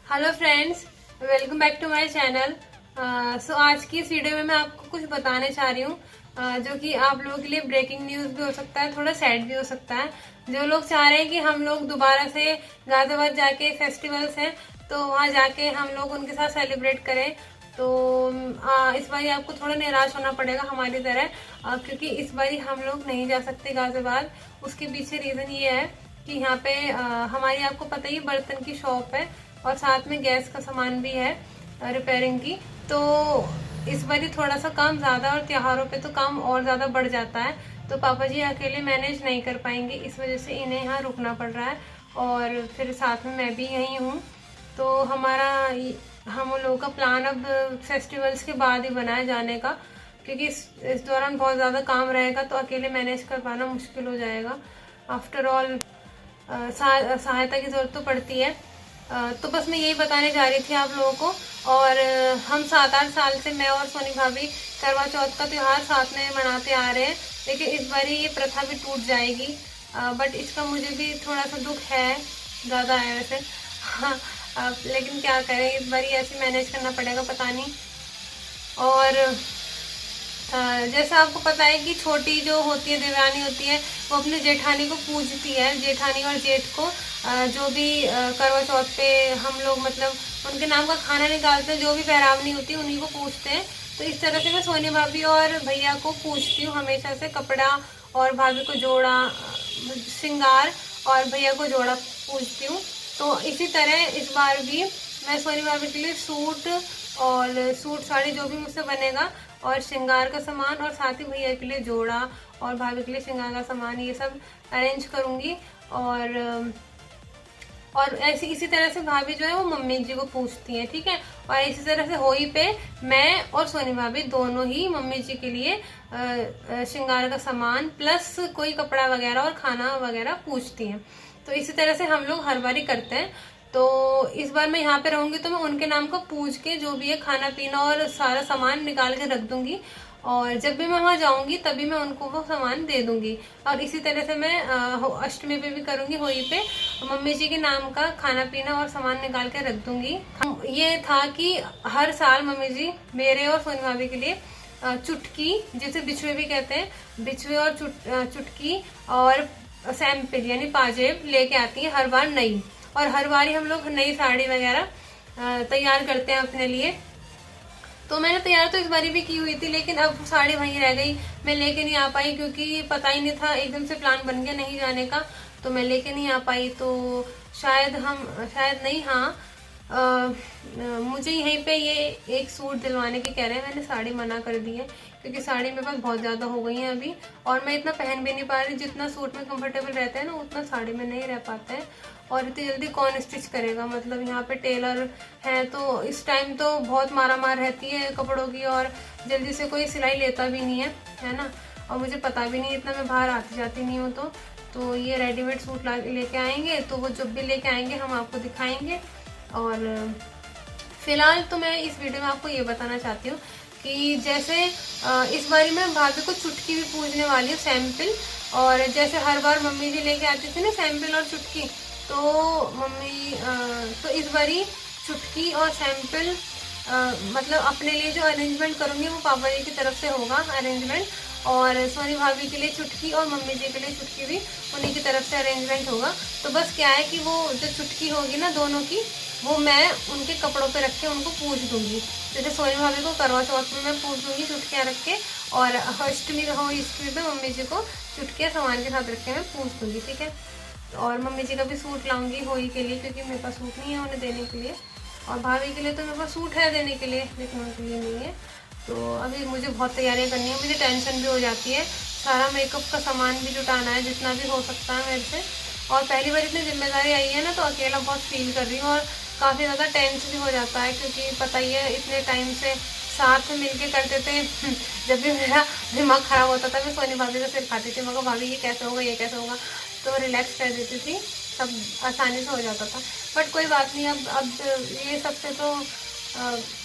Hello friends, welcome back to my channel. So आज की इस वीडियो में मैं आपको कुछ बताने चाह रही हूँ जो कि आप लोगों के लिए ब्रेकिंग न्यूज़ भी हो सकता है, थोड़ा सैड भी हो सकता है। जो लोग चाह रहे हैं कि हम लोग दोबारा से गाजियाबाद जाके फेस्टिवल्स हैं तो वहाँ जाके हम लोग उनके साथ सेलिब्रेट करें, तो इस बारी आपको थोड़ा निराश होना पड़ेगा हमारी तरह, क्योंकि इस बारी हम लोग नहीं जा सकते गाजियाबाद। उसके पीछे रीज़न ये है कि यहाँ पे हमारी, आपको पता ही, बर्तन की शॉप है और साथ में गैस का सामान भी है, रिपेयरिंग की। तो इस बारी थोड़ा सा काम ज्यादा, और त्योहारों पे तो काम और ज्यादा बढ़ जाता है, तो पापा जी अकेले मैनेज नहीं कर पाएंगे, इस वजह से इन्हें यहाँ रुकना पड़ रहा है। और फिर साथ में मैं भी यहीं हूँ, तो हम लोगों का प्लान अब फेस्टिवल्स के बाद ही बना है जाने का, क्योंकि इस दौरान बहुत ज़्यादा काम रहेगा तो अकेले मैनेज कर पाना मुश्किल हो जाएगा। आफ्टर ऑल सहायता की ज़रूरत तो पड़ती है। तो बस मैं यही बताने जा रही थी आप लोगों को। और हम 7-8 साल से, मैं और सोनी भाभी, करवा चौथ का त्यौहार साथ में मनाते आ रहे हैं, लेकिन इस बारी ये प्रथा भी टूट जाएगी। बट इसका मुझे भी थोड़ा सा दुख है, ज़्यादा है वैसे। हाँ, लेकिन क्या करें, इस बारी ऐसे मैनेज करना पड़ेगा, पता नहीं। और जैसा आपको पता है कि छोटी जो होती है, देवरानी होती है, वो अपने जेठानी को पूजती है, जेठानी और जेठ को। जो भी करवा चौथ पे हम लोग मतलब उनके नाम का खाना निकालते हैं, जो भी पैरावनी होती है उन्हीं को पूजते हैं। तो इस तरह से मैं सोनी भाभी और भैया को पूजती हूँ हमेशा से, कपड़ा, और भाभी को जोड़ा, श्रृंगार, और भैया को जोड़ा पूजती हूँ। तो इसी तरह इस बार भी मैं सोनी भाभी के लिए सूट, और सूट साड़ी जो भी मुझसे बनेगा, और श्रृंगार का सामान, और साथ ही भैया के लिए जोड़ा और भाभी के लिए श्रृंगार का सामान, ये सब अरेंज करूंगी। और ऐसी इसी तरह से भाभी जो है वो मम्मी जी को पूछती है, ठीक है। और इसी तरह से होली पे मैं और सोनी भाभी दोनों ही मम्मी जी के लिए श्रृंगार का सामान प्लस कोई कपड़ा वगैरह और खाना वगैरह पूछती हैं। तो इसी तरह से हम लोग हर बारी करते हैं। तो इस बार मैं यहाँ पे रहूंगी तो मैं उनके नाम का पूछ के जो भी है खाना पीना और सारा सामान निकाल के रख दूंगी, और जब भी मैं वहाँ जाऊंगी तभी मैं उनको वो सामान दे दूंगी। और इसी तरह से मैं अष्टमी पे भी करूंगी, होली पे मम्मी जी के नाम का खाना पीना और सामान निकाल के रख दूंगी। ये था कि हर साल मम्मी जी मेरे और सोनी भाभी के लिए चुटकी, जिसे बिछुए भी कहते हैं, बिछुए और चुटकी और सैंपल यानी पाजेब लेके आती है हर बार नई। और हर बार ही हम लोग नई साड़ी वगैरह तैयार करते हैं अपने लिए। तो मैंने तैयार तो इस बारी भी की हुई थी, लेकिन अब साड़ी वहीं रह गई, मैं लेके नहीं आ पाई, क्योंकि पता ही नहीं था, एकदम से प्लान बन गया नहीं जाने का, तो मैं लेके नहीं आ पाई। तो शायद नहीं, हाँ, मुझे यहीं पे ये एक सूट दिलवाने की कह रहे हैं, मैंने साड़ी मना कर दी है, क्योंकि साड़ी मेरे पास बहुत ज़्यादा हो गई है अभी, और मैं इतना पहन भी नहीं पा रही। जितना सूट में कंफर्टेबल रहता है ना, उतना साड़ी में नहीं रह पाता है। और इतनी जल्दी कौन स्टिच करेगा, मतलब यहाँ पे टेलर है तो इस टाइम तो बहुत मारा मार रहती है कपड़ों की, और जल्दी से कोई सिलाई लेता भी नहीं है ना। और मुझे पता भी नहीं, इतना मैं बाहर आती जाती नहीं हूँ, तो ये रेडीमेड सूट लेके आएंगे, तो वो जब भी लेके आएंगे हम आपको दिखाएंगे। और फिलहाल तो मैं इस वीडियो में आपको ये बताना चाहती हूँ कि जैसे इस बारी मैं भाभी को चुटकी भी पूजने वाली हूँ, सैंपल। और जैसे हर बार मम्मी जी लेके आती थी ना सैंपल और चुटकी, तो तो इस बारी चुटकी और सैंपल मतलब अपने लिए जो अरेंजमेंट करूँगी वो पापा जी की तरफ से होगा अरेंजमेंट, और सोनी भाभी के लिए चुटकी और मम्मी जी के लिए चुटकी भी उन्हीं की तरफ से अरेंजमेंट होगा। तो बस क्या है कि वो जो चुटकी होगी ना दोनों की, वो मैं उनके कपड़ों पे रख के उनको पूछ दूंगी। जैसे सोनी भाभी को करवा चौथ में मैं पूछ दूंगी चुटकियाँ रख के, और अष्टमी पे मम्मी जी को चुटकियाँ सामान के साथ रख के मैं पूछ दूंगी, ठीक है। और मम्मी जी का भी सूट लाऊंगी होली के लिए, क्योंकि मेरे पास सूट नहीं है उन्हें देने के लिए, और भाभी के लिए तो मेरे पास सूट है देने के लिए, लेकिन उनके लिए नहीं है। तो अभी मुझे बहुत तैयारियां करनी है, मुझे टेंशन भी हो जाती है, सारा मेकअप का सामान भी जुटाना है जितना भी हो सकता है मेरे से। और पहली बार इतनी जिम्मेदारी आई है ना, तो अकेला बहुत फील कर रही हूँ, और काफ़ी ज़्यादा टेंस भी हो जाता है, क्योंकि पता ही है इतने टाइम से साथ में मिलके करते थे। जब भी मेरा दिमाग ख़राब होता था मैं सोनी भाभी का सिर खाती थी, मगर भाभी ये कैसे होगा ये कैसे होगा, तो रिलैक्स कर देती थी, सब आसानी से हो जाता था। बट कोई बात नहीं, अब ये सबसे तो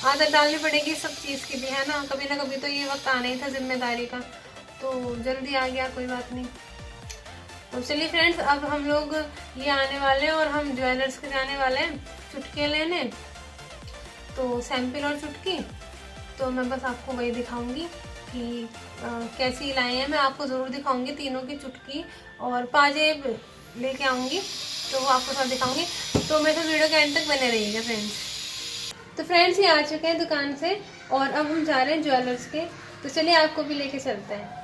आदत डालनी पड़ेगी सब चीज़ की भी, है ना कभी तो ये वक्त आना ही था जिम्मेदारी का, तो जल्दी आ गया, कोई बात नहीं। तो चलिए फ्रेंड्स, अब हम लोग ये आने वाले हैं और हम ज्वेलर्स के जाने वाले हैं चुटकियाँ लेने। तो सैंपल और चुटकी, तो मैं बस आपको वही दिखाऊंगी कि कैसी लाए हैं। मैं आपको ज़रूर दिखाऊंगी तीनों की चुटकी, और पाजेब लेके आऊँगी तो वो आपको साथ दिखाऊंगी। तो मेरे साथ वीडियो के एंड तक बने रहिएगा फ्रेंड्स। तो फ्रेंड्स, ये आ चुके हैं दुकान से और अब हम जा रहे हैं ज्वेलर्स के। तो चलिए आपको भी लेके चलते हैं।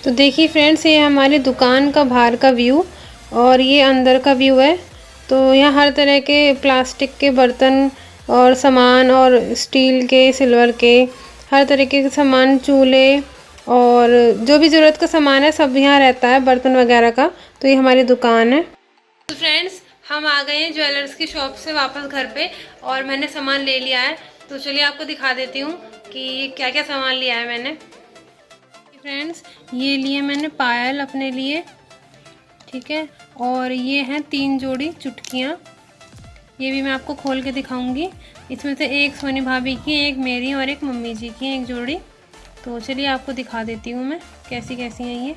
तो देखिए फ्रेंड्स, ये हमारी दुकान का बाहर का व्यू और ये अंदर का व्यू है। तो यहाँ हर तरह के प्लास्टिक के बर्तन और सामान, और स्टील के, सिल्वर के, हर तरीके के सामान, चूल्हे और जो भी ज़रूरत का सामान है सब यहाँ रहता है, बर्तन वगैरह का। तो ये हमारी दुकान है। तो फ्रेंड्स, हम आ गए हैं ज्वेलर्स की शॉप से वापस घर पे और मैंने सामान ले लिया है। तो चलिए आपको दिखा देती हूँ कि क्या क्या सामान लिया है मैंने। फ्रेंड्स, ये लिए मैंने पायल अपने लिए, ठीक है, और ये हैं 3 जोड़ी चुटकियाँ। ये भी मैं आपको खोल के दिखाऊंगी। इसमें से एक सोनी भाभी की, एक मेरी और एक मम्मी जी की एक जोड़ी। तो चलिए आपको दिखा देती हूँ मैं कैसी कैसी हैं ये।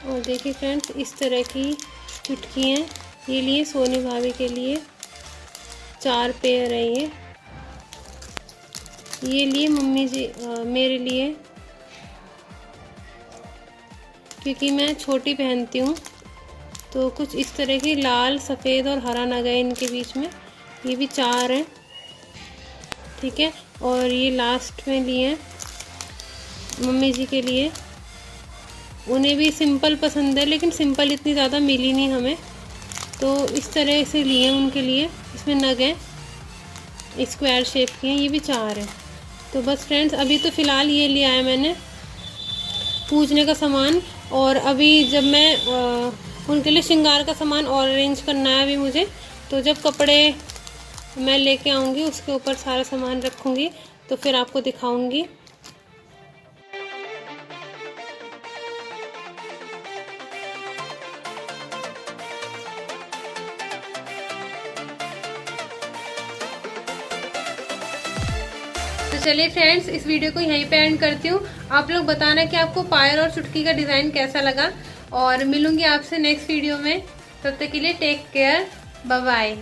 और देखिए फ्रेंड्स, इस तरह की चुटकी हैं। ये लिए सोनी भाभी के लिए 4 पेयर है ये लिए मम्मी जी मेरे लिए, क्योंकि मैं छोटी पहनती हूँ। तो कुछ इस तरह की लाल, सफ़ेद और हरा नग है इनके बीच में। ये भी 4 हैं, ठीक है। और ये लास्ट में लिए हैं मम्मी जी के लिए। उन्हें भी सिंपल पसंद है, लेकिन सिंपल इतनी ज़्यादा मिली नहीं हमें, तो इस तरह से लिए उनके लिए। इसमें नग हैं, स्क्वायर शेप की हैं। ये भी 4 हैं। तो बस फ्रेंड्स, अभी तो फ़िलहाल ये लिया है मैंने पूजने का सामान। और अभी जब मैं उनके लिए श्रृंगार का सामान और अरेंज करना है अभी मुझे, तो जब कपड़े मैं लेके आऊँगी उसके ऊपर सारा सामान रखूँगी तो फिर आपको दिखाऊँगी। तो चलिए फ्रेंड्स, इस वीडियो को यहीं पे एंड करती हूँ। आप लोग बताना कि आपको पायल और चुटकी का डिज़ाइन कैसा लगा, और मिलूंगी आपसे नेक्स्ट वीडियो में। तब तक के लिए टेक केयर, बाय बाय।